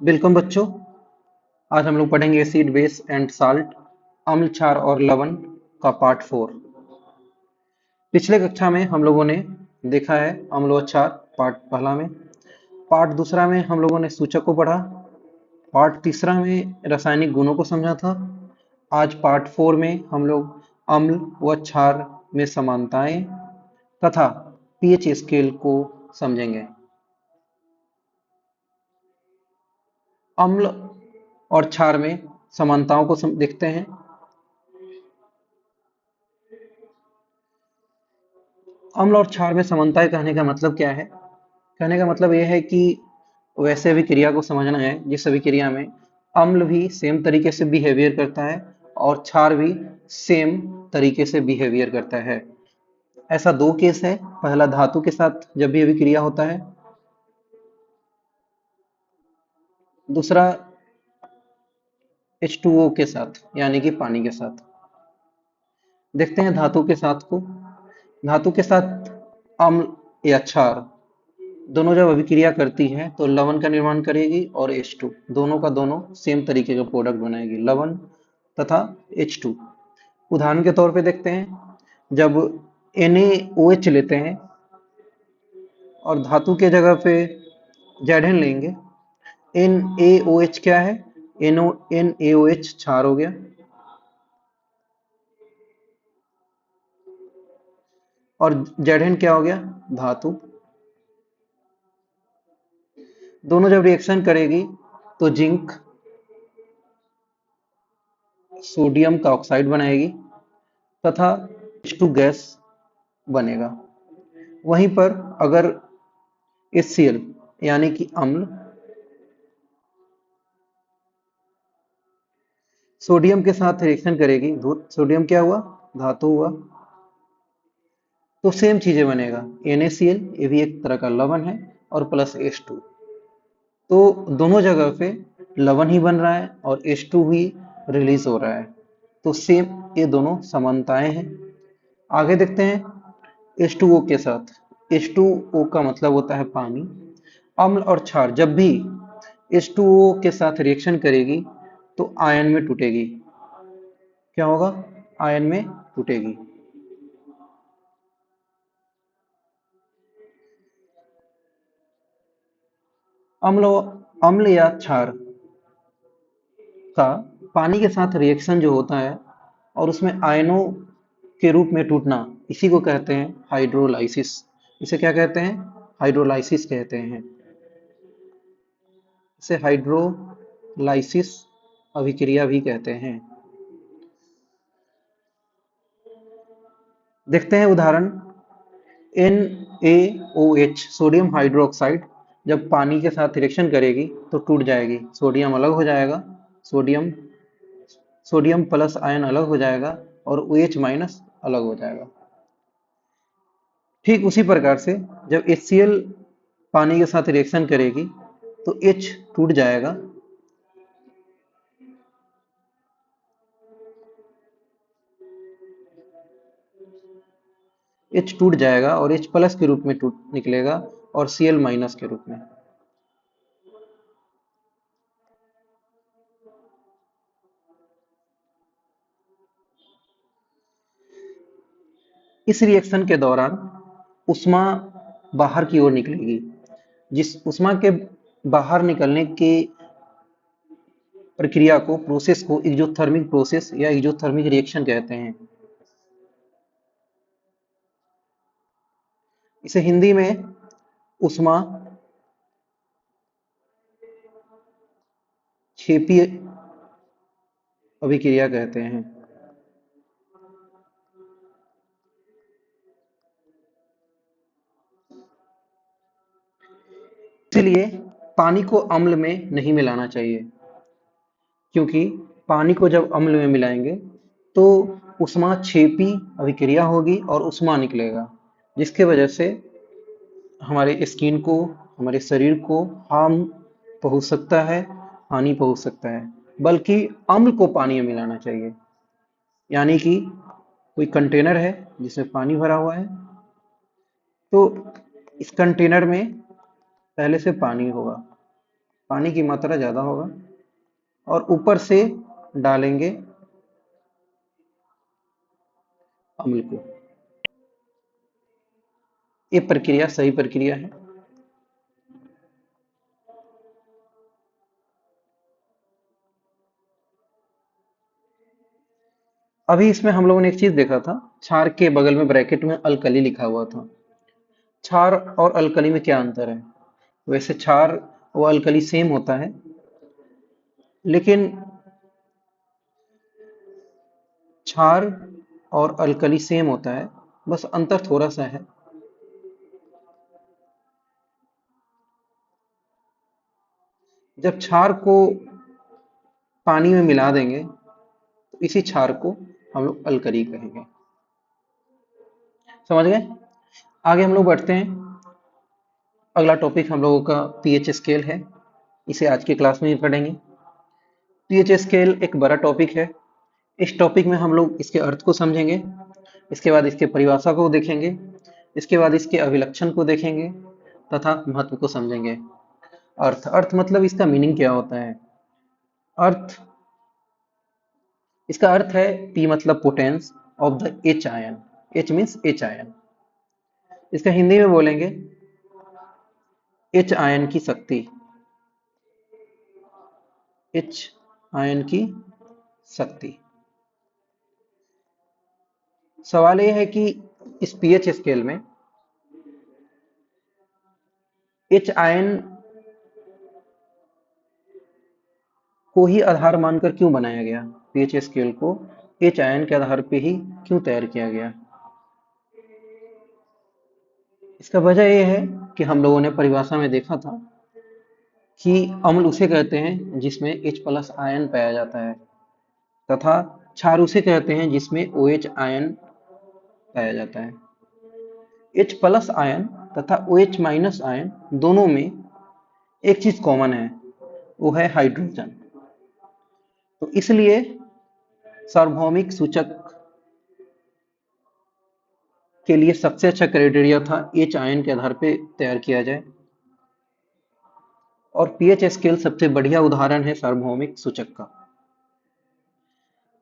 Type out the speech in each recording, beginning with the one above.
Welcome बच्चों। आज हम लोग पढ़ेंगे एसिड बेस एंड साल्ट, अम्ल क्षार और लवण का पार्ट 4। पिछले कक्षा में हम लोगों ने देखा है अम्ल और क्षार पार्ट पहला में। पार्ट दूसरा में हम लोगों ने सूचक को पढ़ा। पार्ट तीसरा में रासायनिक गुणों को समझा था। आज पार्ट 4 में हम लोग अम्ल व क्षार में समानताएं तथा पीएच स्केल को समझेंगे। अम्ल और क्षार में समानताओं को देखते हैं। अम्ल और क्षार में समानताएं कहने का मतलब क्या है? कहने का मतलब यह है कि वैसे अभिक्रिया को समझना है जिस अभिक्रिया में अम्ल भी सेम तरीके से बिहेवियर करता है और क्षार भी सेम तरीके से बिहेवियर करता है। ऐसा दो केस है। पहला धातु के साथ जब भी अभिक्रिया होता है, दूसरा H2O के साथ यानी कि पानी के साथ। देखते हैं धातु के साथ को। धातु के साथ अम्ल या क्षार दोनों जब अभिक्रिया करती है तो लवण का निर्माण करेगी और H2 दोनों का दोनों सेम तरीके का प्रोडक्ट बनाएगी, लवण तथा H2। उदाहरण के तौर पे देखते हैं, जब NaOH लेते हैं और धातु के जगह पे Zn लेंगे। NaOH क्या है? NaOH क्षार हो गया और Zn क्या हो गया? धातु। दोनों जब रिएक्शन करेगी तो जिंक सोडियम का ऑक्साइड बनाएगी तथा H2 गैस बनेगा। वहीं पर अगर HCl यानी कि अम्ल सोडियम के साथ रिएक्शन करेगी, सोडियम क्या हुआ? धातु हुआ। तो सेम चीजें बनेगा, NaCl ये भी एक तरह का लवण है और प्लस H2। तो दोनों जगह पे लवण ही बन रहा है और H2 भी रिलीज हो रहा है। तो सेम ये दोनों समानताएं हैं। आगे देखते हैं H2O के साथ। H2O का मतलब होता है पानी। अम्ल और क्षार जब भी H2O के साथ रिएक्शन करेगी तो आयन में टूटेगी। क्या होगा? आयन में टूटेगी। अम्ल अम्ल या क्षार का पानी के साथ रिएक्शन जो होता है और उसमें आयनों के रूप में टूटना, इसी को कहते हैं हाइड्रोलाइसिस। इसे क्या कहते हैं? हाइड्रोलाइसिस कहते हैं। इसे हाइड्रोलाइसिस अभिक्रिया भी कहते हैं। देखते हैं उदाहरण। NaOH सोडियम हाइड्रोक्साइड जब पानी के साथ रिएक्शन करेगी तो टूट जाएगी, सोडियम अलग हो जाएगा, सोडियम सोडियम प्लस आयन अलग हो जाएगा और OH माइनस अलग हो जाएगा। ठीक उसी प्रकार से जब HCl पानी के साथ रिएक्शन करेगी तो H टूट जाएगा, H टूट जाएगा और H प्लस के रूप में टूट निकलेगा और Cl माइनस के रूप में। इस रिएक्शन के दौरान उष्मा बाहर की ओर निकलेगी। जिस उष्मा के बाहर निकलने की प्रक्रिया को, प्रोसेस को एक्सोथर्मिक प्रोसेस या एक्सोथर्मिक रिएक्शन कहते हैं। इसे हिंदी में उष्मा क्षेपी अभिक्रिया कहते हैं। इसलिए पानी को अम्ल में नहीं मिलाना चाहिए, क्योंकि पानी को जब अम्ल में मिलाएंगे तो उष्मा क्षेपी अभिक्रिया होगी और उष्मा निकलेगा, जिसके वजह से हमारे स्किन को, हमारे शरीर को हार्म पहुंच सकता है, हानि पहुंच सकता है। बल्कि अम्ल को पानी में मिलाना चाहिए। यानी कि कोई कंटेनर है जिसमें पानी भरा हुआ है, तो इस कंटेनर में पहले से पानी होगा पानी की मात्रा ज्यादा होगा और ऊपर से डालेंगे अम्ल को। ये प्रक्रिया सही प्रक्रिया है। अभी इसमें हम लोगों ने एक चीज देखा था, क्षार के बगल में ब्रैकेट में अल्कली लिखा हुआ था। क्षार और अल्कली में क्या अंतर है? वैसे क्षार और अल्कली सेम होता है, लेकिन क्षार और अल्कली सेम होता है, बस अंतर थोड़ा सा है। जब क्षार को पानी में मिला देंगे तो इसी क्षार को हम लोग अल्कली कहेंगे। समझ गए? आगे हम लोग बढ़ते हैं। अगला टॉपिक हम लोगों का पीएच स्केल है। इसे आज की क्लास में ही पढ़ेंगे। पीएच स्केल एक बड़ा टॉपिक है। इस टॉपिक में हम लोग इसके अर्थ को समझेंगे, इसके बाद इसके परिभाषा को देखेंगे, इसके बाद इसके अभिलक्षण को देखेंगे तथा महत्व को समझेंगे। अर्थ अर्थ मतलब इसका मीनिंग क्या होता है? अर्थ इसका अर्थ है पी मतलब potence of the H ion. H means H ion. इसका हिंदी में बोलेंगे एच आयन की शक्ति। एच आयन की शक्ति। सवाल यह है कि इस पीएच स्केल में एच आयन को ही आधार मानकर क्यों बनाया गया? पीएच स्केल को एच आयन के आधार पे ही क्यों तैयार किया गया? इसका वजह यह है कि हम लोगों ने परिभाषा में देखा था कि अम्ल उसे कहते हैं जिसमें H प्लस आयन पाया जाता है तथा क्षार उसे कहते हैं जिसमें OH आयन पाया जाता है। H प्लस आयन तथा OH माइनस आयन दोनों में एक चीज कॉमन है, वो है हाइड्रोजन। तो इसलिए सार्वभौमिक सूचक के लिए सबसे अच्छा क्राइटेरिया था H आयन के आधार पर तैयार किया जाए, और पीएच स्केल सबसे बढ़िया उदाहरण है सार्वभौमिक सूचक का।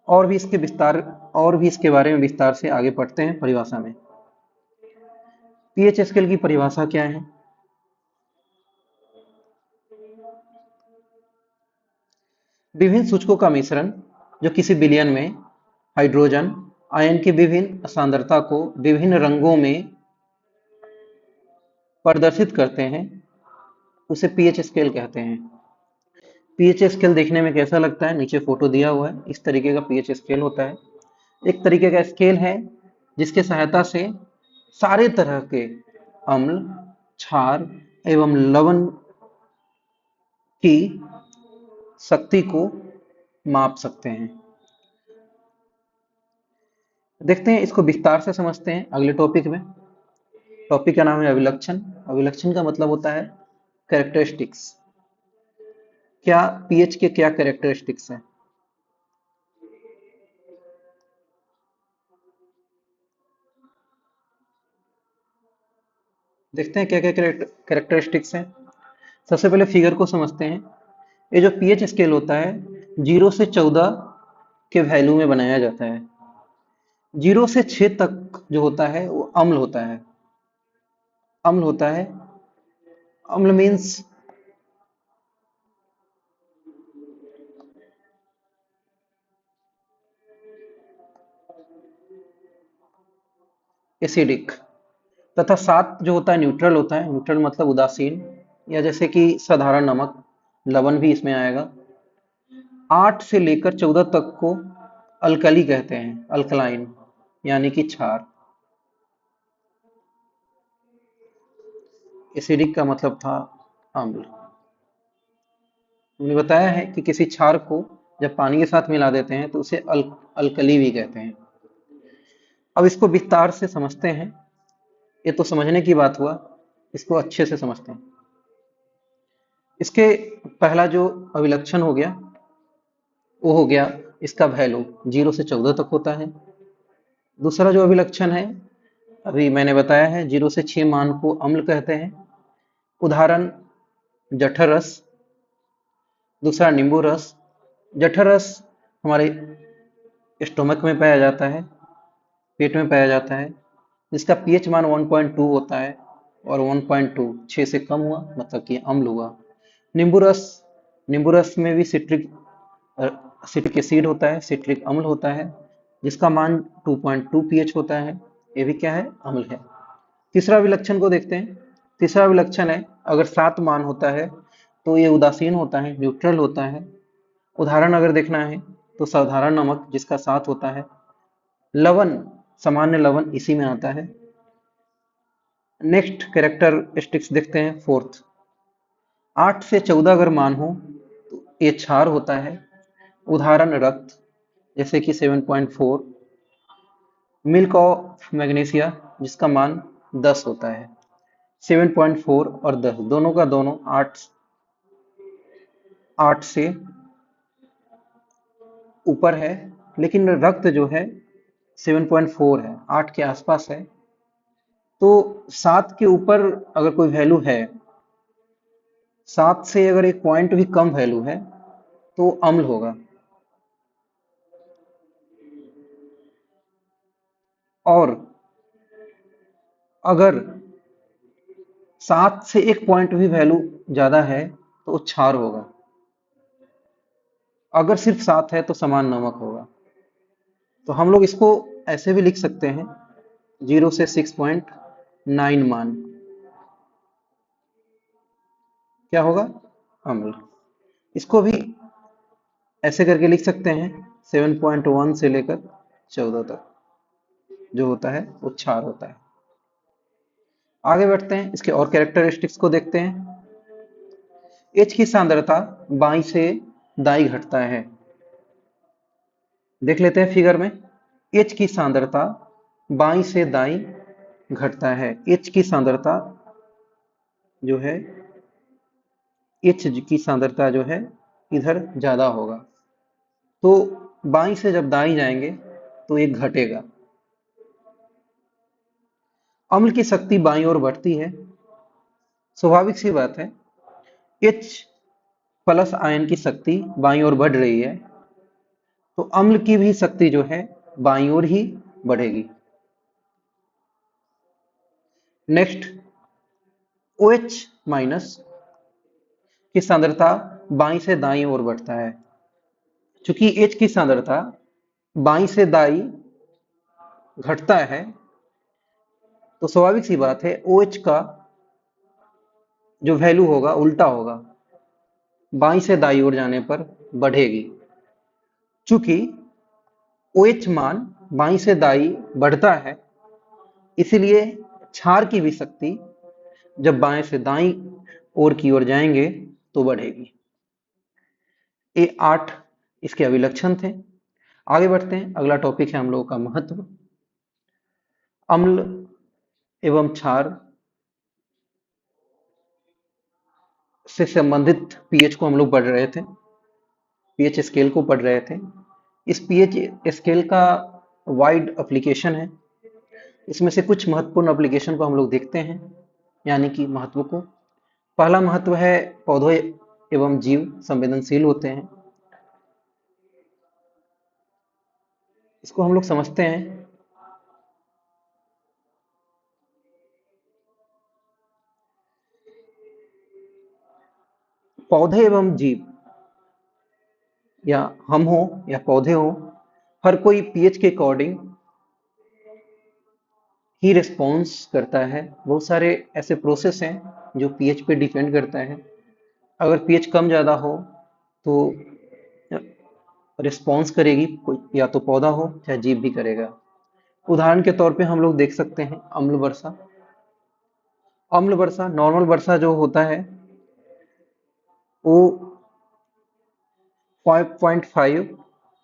और भी इसके बारे में विस्तार से आगे पढ़ते हैं परिभाषा में। पीएच स्केल की परिभाषा क्या है? विभिन्न सूचकों का मिश्रण जो किसी विलयन में हाइड्रोजन आयन की विभिन्न सांद्रता को विभिन्न रंगों में प्रदर्शित करते हैं, उसे पीएच स्केल कहते हैं। पीएच स्केल देखने में कैसा लगता है? नीचे फोटो दिया हुआ है, इस तरीके का पीएच स्केल होता है। एक तरीके का स्केल है जिसके सहायता से सारे तरह के अम्ल, क्षार एवं लवण की शक्ति को माप सकते हैं। देखते हैं, इसको विस्तार से समझते हैं अगले टॉपिक में। टॉपिक का नाम है अभिलक्षण। अभिलक्षण का मतलब होता है कैरेक्टरिस्टिक्स। क्या पीएच के क्या कैरेक्टरिस्टिक्स हैं? देखते हैं क्या क्या कैरेक्टरिस्टिक्स हैं। सबसे पहले फिगर को समझते हैं। ये जो पीएच स्केल होता है 0 से 14 के वैल्यू में बनाया जाता है। 0 से 6 तक जो होता है वो अम्ल होता है। अम्ल होता है। अम्ल मीन्स एसिडिक। तथा 7 जो होता है न्यूट्रल होता है। न्यूट्रल मतलब उदासीन, या जैसे कि साधारण नमक, लवण भी इसमें आएगा। 8 से लेकर 14 तक को अल्कली कहते हैं, अल्कलाइन यानी कि क्षार। एसिडिक का मतलब था अम्ल। हमने बताया है कि किसी क्षार को जब पानी के साथ मिला देते हैं तो उसे अल्कली भी कहते हैं। अब इसको विस्तार से समझते हैं। ये तो समझने की बात हुआ, इसको अच्छे से समझते हैं। इसके पहला जो अभिलक्षण हो गया वो हो गया इसका वैल्यू 0 से 14 तक होता है। दूसरा जो अभिलक्षण है अभी मैंने बताया है, 0 से 6 मान को अम्ल कहते हैं। उदाहरण जठर रस, दूसरा नींबू रस। जठर रस हमारे स्टोमक में पाया जाता है, पेट में पाया जाता है, जिसका पीएच मान 1.2 होता है, और 1.2 6 से कम हुआ मतलब कि अम्ल हुआ। नींबू रस, नींबू रस में भी सिट्रिक एसिड होता है, सिट्रिक अम्ल होता है, जिसका मान 2.2 पीएच होता है। ये भी क्या है? अम्ल है। तीसरा विलक्षण को देखते हैं। तीसरा विलक्षण है, अगर 7 मान होता है तो ये उदासीन होता है, न्यूट्रल होता है। उदाहरण अगर देखना है तो साधारण नमक जिसका 7 होता है, लवण, सामान्य लवण इसी में आता है। नेक्स्ट कैरेक्टरिस्टिक्स देखते हैं, फोर्थ। 8 से 14 अगर मान हो तो ये क्षार होता है। उदाहरण रक्त, जैसे कि 7.4। मिल्क ऑफ मैग्नीशिया जिसका मान 10 होता है। 7.4 और 10 दोनों का दोनों 8 से ऊपर है, लेकिन रक्त जो है 7.4 है, 8 के आसपास है। तो 7 के ऊपर अगर कोई वैल्यू है, 7 से अगर एक पॉइंट भी कम वैल्यू है तो अम्ल होगा। और अगर 7 से एक पॉइंट भी वैल्यू ज्यादा है तो वो क्षार होगा। अगर सिर्फ 7 है तो समान नमक होगा। तो हम लोग इसको ऐसे भी लिख सकते हैं, 0 से 6.9 मान क्या होगा? अम्ल। इसको भी ऐसे करके लिख सकते हैं, 7.1 से लेकर 14 तक जो होता है वो क्षार होता है। आगे बढ़ते हैं, इसके और कैरेक्टरिस्टिक्स को देखते हैं। एच की सांद्रता बाईं से दाईं घटता है। देख लेते हैं फिगर में। एच की सांद्रता बाईं से दाईं घटता है। एच की सांद्रता जो है, एच की सांद्रता जो है इधर ज्यादा होगा, तो बाईं से जब दाईं जाएंगे तो ये घटेगा। अम्ल की शक्ति बाईं ओर बढ़ती है, स्वाभाविक सी बात है। एच प्लस आयन की शक्ति बाईं ओर बढ़ रही है, तो अम्ल की भी शक्ति जो है बाईं ओर ही बढ़ेगी। नेक्स्ट, OH माइनस की सांद्रता बाईं से दाईं ओर बढ़ता है। चूंकि H की सांद्रता बाईं से दाईं घटता है, तो स्वाभाविक सी बात है OH का जो वैल्यू होगा उल्टा होगा, बाईं से दाईं ओर जाने पर बढ़ेगी। चूंकि OH मान बाईं से दाईं बढ़ता है, इसीलिए क्षार की भी शक्ति जब बाएं से दाईं ओर की ओर जाएंगे तो बढ़ेगी। ये 8 इसके अभिलक्षण थे। आगे बढ़ते हैं, अगला टॉपिक है हम लोगों का महत्व। अम्ल एवं क्षार से संबंधित पीएच को हम लोग पढ़ रहे थे, पीएच स्केल को पढ़ रहे थे। इस पीएच स्केल का वाइड एप्लीकेशन है। इसमें से कुछ महत्वपूर्ण एप्लीकेशन को हम लोग देखते हैं, यानी कि महत्व को। पहला महत्व है, पौधों एवं जीव संवेदनशील होते हैं। इसको हम लोग समझते हैं। पौधे एवं जीव, या हम हो या पौधे हो, हर कोई पीएच के अकॉर्डिंग ही रिस्पॉन्स करता है। बहुत सारे ऐसे प्रोसेस हैं जो पीएच पे डिपेंड करता है। अगर पीएच कम ज़्यादा हो तो रिस्पॉन्स करेगी कोई, या तो पौधा हो चाहे जीव भी करेगा। उदाहरण के तौर पे हम लोग देख सकते हैं अम्ल वर्षा। अम्ल वर्षा, नॉर्मल वर्षा जो होता है वो 5.5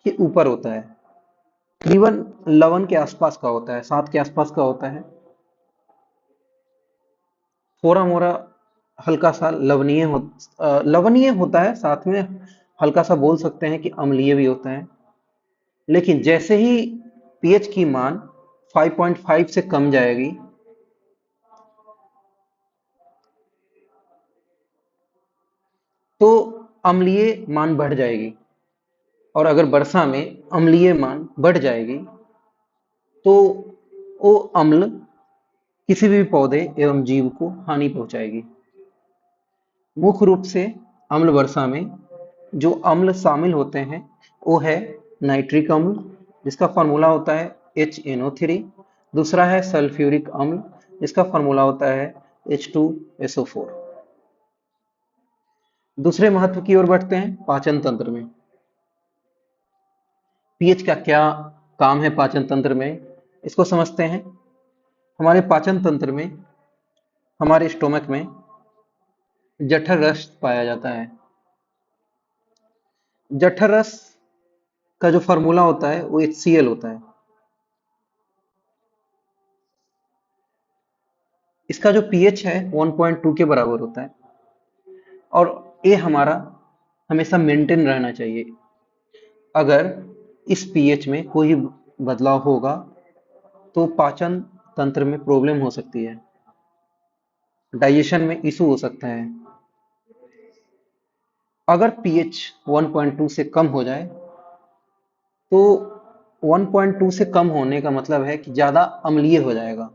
के ऊपर होता है, इवन लवन के आसपास का होता है, 7 के आसपास का होता है। थोड़ा मोड़ा हल्का सा लवणीय होता है, साथ में हल्का सा बोल सकते हैं कि अम्लीय भी होता है। लेकिन जैसे ही पीएच की मान 5.5 से कम जाएगी तो अम्लीय मान बढ़ जाएगी, और अगर वर्षा में अम्लीय मान बढ़ जाएगी तो वो अम्ल किसी भी पौधे एवं जीव को हानि पहुंचाएगी। मुख्य रूप से अम्ल वर्षा में जो अम्ल शामिल होते हैं वो है नाइट्रिक अम्ल, जिसका फॉर्मूला होता है HNO3। दूसरा है सल्फ्यूरिक अम्ल, जिसका फॉर्मूला होता है H2SO4। दूसरे महत्व की ओर बढ़ते हैं पाचन तंत्र में। पीएच का क्या काम है पाचन तंत्र में, इसको समझते हैं। हमारे पाचन तंत्र में, हमारे स्टोमक में जठर रस पाया जाता है। जठर रस का जो फॉर्मूला होता है वो HCl होता है। इसका जो पीएच है 1.2 के बराबर होता है, और ये हमारा हमेशा मेंटेन रहना चाहिए। अगर इस पीएच में कोई बदलाव होगा तो पाचन तंत्र में प्रॉब्लम हो सकती है, डाइजेशन में इशू हो सकता है। अगर पीएच 1.2 से कम हो जाए तो 1.2 से कम होने का मतलब है कि ज़्यादा अम्लीय हो जाएगा,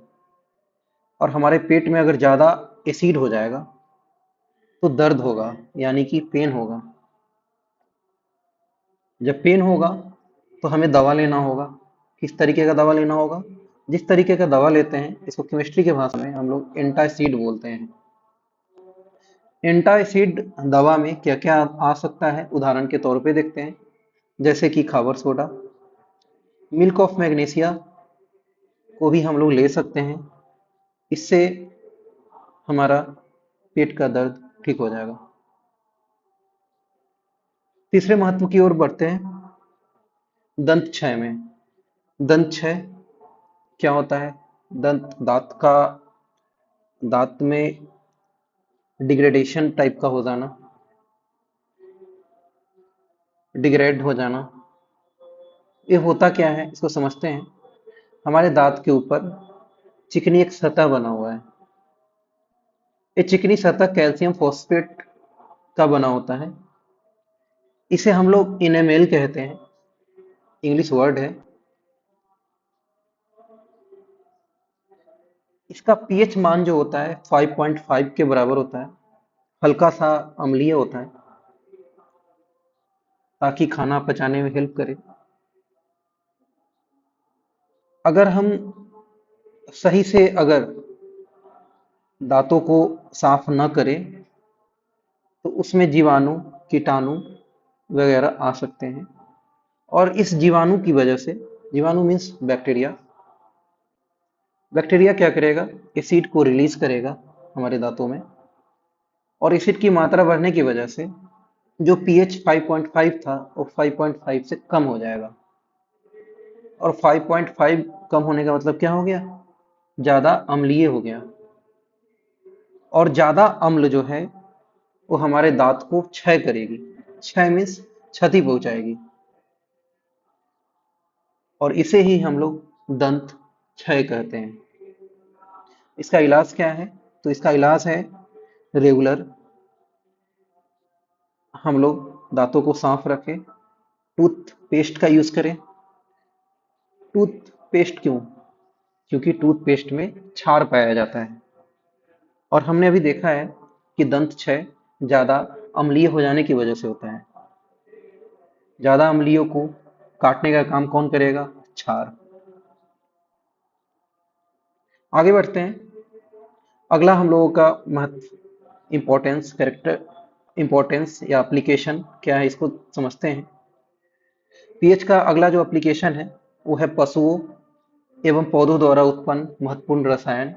और हमारे पेट में अगर ज़्यादा एसिड हो जाएगा तो दर्द होगा, यानी कि पेन होगा। जब पेन होगा तो हमें दवा लेना होगा। किस तरीके का दवा लेना होगा? जिस तरीके का दवा लेते हैं इसको केमिस्ट्री के भाषा में हम लोग एंटासिड बोलते हैं। एंटासिड दवा में क्या क्या आ सकता है, उदाहरण के तौर पे देखते हैं, जैसे कि खाबर सोडा, मिल्क ऑफ मैग्नीशिया को भी हम लोग ले सकते हैं। इससे हमारा पेट का दर्द ठीक हो जाएगा। तीसरे महत्व की ओर बढ़ते हैं दंत क्षय में। दंत क्षय क्या होता है? दांत में डिग्रेडेशन टाइप का हो जाना, डिग्रेड हो जाना। ये होता क्या है इसको समझते हैं। हमारे दांत के ऊपर चिकनी एक सतह बना हुआ है। ये चिकनी सतह कैल्शियम फॉस्फेट का बना होता है। इसे हम लोग इनेमेल कहते हैं, इंग्लिश वर्ड है। इसका पीएच मान जो होता है 5.5 के बराबर होता है, हल्का सा अम्लीय होता है, ताकि खाना पचाने में हेल्प करे। अगर हम सही से अगर दांतों को साफ न करें तो उसमें जीवाणु, कीटाणु वगैरह आ सकते हैं, और इस जीवाणु की वजह से, जीवाणु मीन्स बैक्टीरिया, बैक्टीरिया क्या करेगा? एसिड को रिलीज करेगा हमारे दांतों में, और एसिड की मात्रा बढ़ने की वजह से जो पीएच 5.5 था वो 5.5 से कम हो जाएगा। और 5.5 कम होने का मतलब क्या हो गया? ज्यादा अम्लीय हो गया। और ज्यादा अम्ल जो है वो हमारे दांत को क्षय करेगी। क्षय मीन्स क्षति पहुंचाएगी, और इसे ही हम लोग दंत क्षय कहते हैं। इसका इलाज क्या है? तो इसका इलाज है रेगुलर हम लोग दांतों को साफ रखें, टूथ पेस्ट का यूज करें। टूथ पेस्ट क्यों? क्योंकि टूथ पेस्ट में क्षार पाया जाता है, और हमने अभी देखा है कि दंत क्षय ज्यादा अम्लीय हो जाने की वजह से होता है। ज्यादा अम्लियों को काटने का काम कौन करेगा? क्षार। आगे बढ़ते हैं। अगला हम लोगों का महत्व, इंपॉर्टेंस, कैरेक्टर इंपॉर्टेंस या एप्लीकेशन क्या है इसको समझते हैं। पीएच का अगला जो एप्लीकेशन है वो है पशुओं एवं पौधों द्वारा उत्पन्न महत्वपूर्ण रसायन।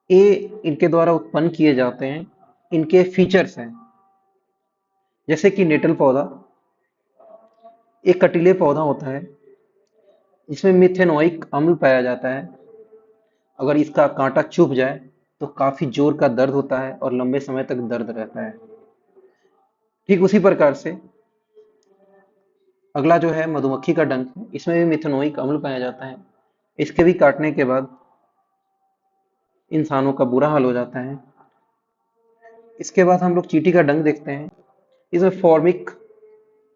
ये इनके द्वारा उत्पन्न किए जाते हैं, इनके फीचर्स हैं। जैसे कि नेटल पौधा एक कटीले पौधा होता है जिसमें मिथेनोइक अम्ल पाया जाता है। अगर इसका कांटा चुभ जाए तो काफी जोर का दर्द होता है और लंबे समय तक दर्द रहता है। ठीक उसी प्रकार से अगला जो है मधुमक्खी का डंक है, इसमें भी मिथेनोइक अम्ल पाया जाता है। इसके भी काटने के बाद इंसानों का बुरा हाल हो जाता है। इसके बाद हम लोग चींटी का डंक देखते हैं। इसमें फॉर्मिक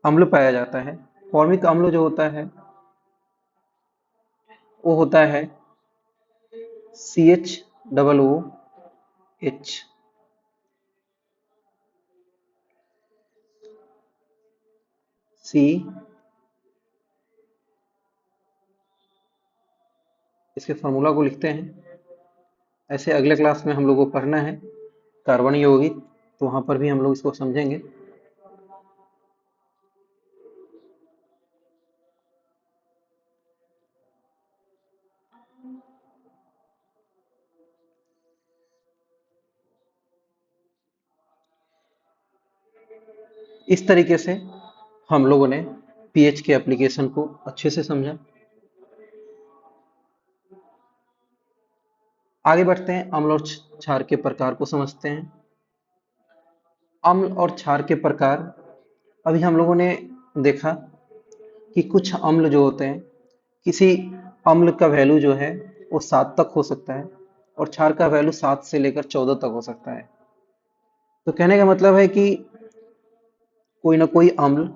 अम्ल पाया जाता है। फॉर्मिक अम्ल जो होता है वो होता है CHOOH। सी, इसके फार्मूला को लिखते हैं। ऐसे अगले क्लास में हम लोग को पढ़ना है कार्बन यौगिक, तो वहां पर भी हम लोग इसको समझेंगे। इस तरीके से हम लोगों ने पीएच के एप्लीकेशन को अच्छे से समझा। आगे बढ़ते हैं, अम्ल और क्षार के प्रकार को समझते हैं। अम्ल और क्षार के प्रकार, अभी हम लोगों ने देखा कि कुछ अम्ल जो होते हैं, किसी अम्ल का वैल्यू जो है वो 7 तक हो सकता है और क्षार का वैल्यू 7 से लेकर 14 तक हो सकता है। तो कहने का मतलब है कि कोई ना कोई अम्ल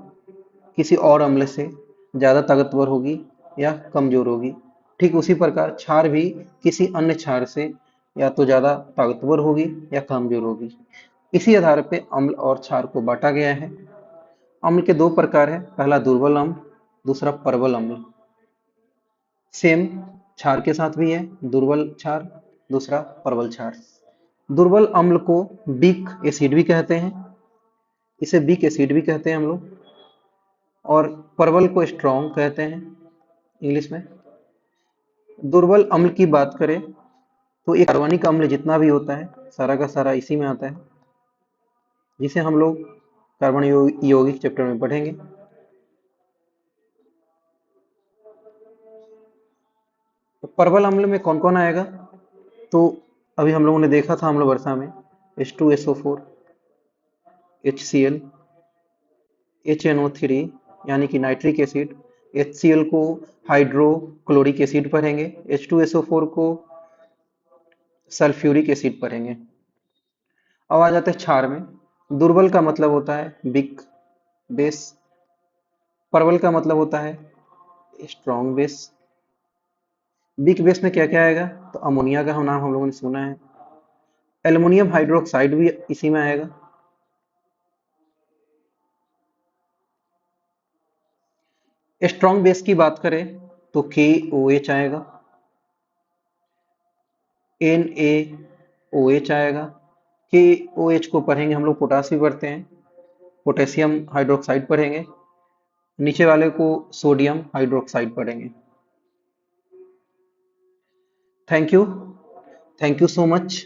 किसी और अम्ल से ज़्यादा ताकतवर होगी या कमजोर होगी। ठीक उसी प्रकार क्षार भी किसी अन्य क्षार से या तो ज़्यादा ताकतवर होगी या कमजोर होगी। इसी आधार पे अम्ल और क्षार को बांटा गया है। अम्ल के दो प्रकार है, पहला दुर्बल अम्ल, दूसरा प्रबल अम्ल। सेम क्षार के साथ भी है, दुर्बल क्षार, दूसरा प्रबल क्षार। दुर्बल अम्ल को वीक एसिड भी कहते हैं, इसे वीक एसिड भी कहते हैं हम लोग, और प्रबल को स्ट्रॉन्ग कहते हैं इंग्लिश में। दुर्बल अम्ल की बात करें तो एक कार्बनिक अम्ल जितना भी होता है सारा का सारा इसी में आता है, जिसे हम लोग कार्बन यौगिक चैप्टर में पढ़ेंगे। तो प्रबल अम्ल में कौन कौन आएगा, तो अभी हम लोगों ने देखा था अम्ल वर्षा में H2SO4, HCl, HNO3 यानी कि नाइट्रिक एसिड, HCl को हाइड्रोक्लोरिक एसिड पढ़ेंगे, H2SO4 को सल्फ्यूरिक एसिड पढ़ेंगे। अब आ जाते हैं क्षार में। दुर्बल का मतलब होता है वीक बेस, प्रबल का मतलब होता है स्ट्रॉन्ग बेस। वीक बेस में क्या क्या आएगा, तो अमोनिया का नाम हम लोगों ने सुना है, एल्युमिनियम हाइड्रोक्साइड भी इसी में आएगा। स्ट्रॉन्ग बेस की बात करें तो KOH आएगा, NaOH आएगा। KOH को पढ़ेंगे हम लोग, पोटास भी पढ़ते हैं, पोटेशियम हाइड्रोक्साइड पढ़ेंगे, नीचे वाले को सोडियम हाइड्रोक्साइड पढ़ेंगे। Thank you, thank you so much.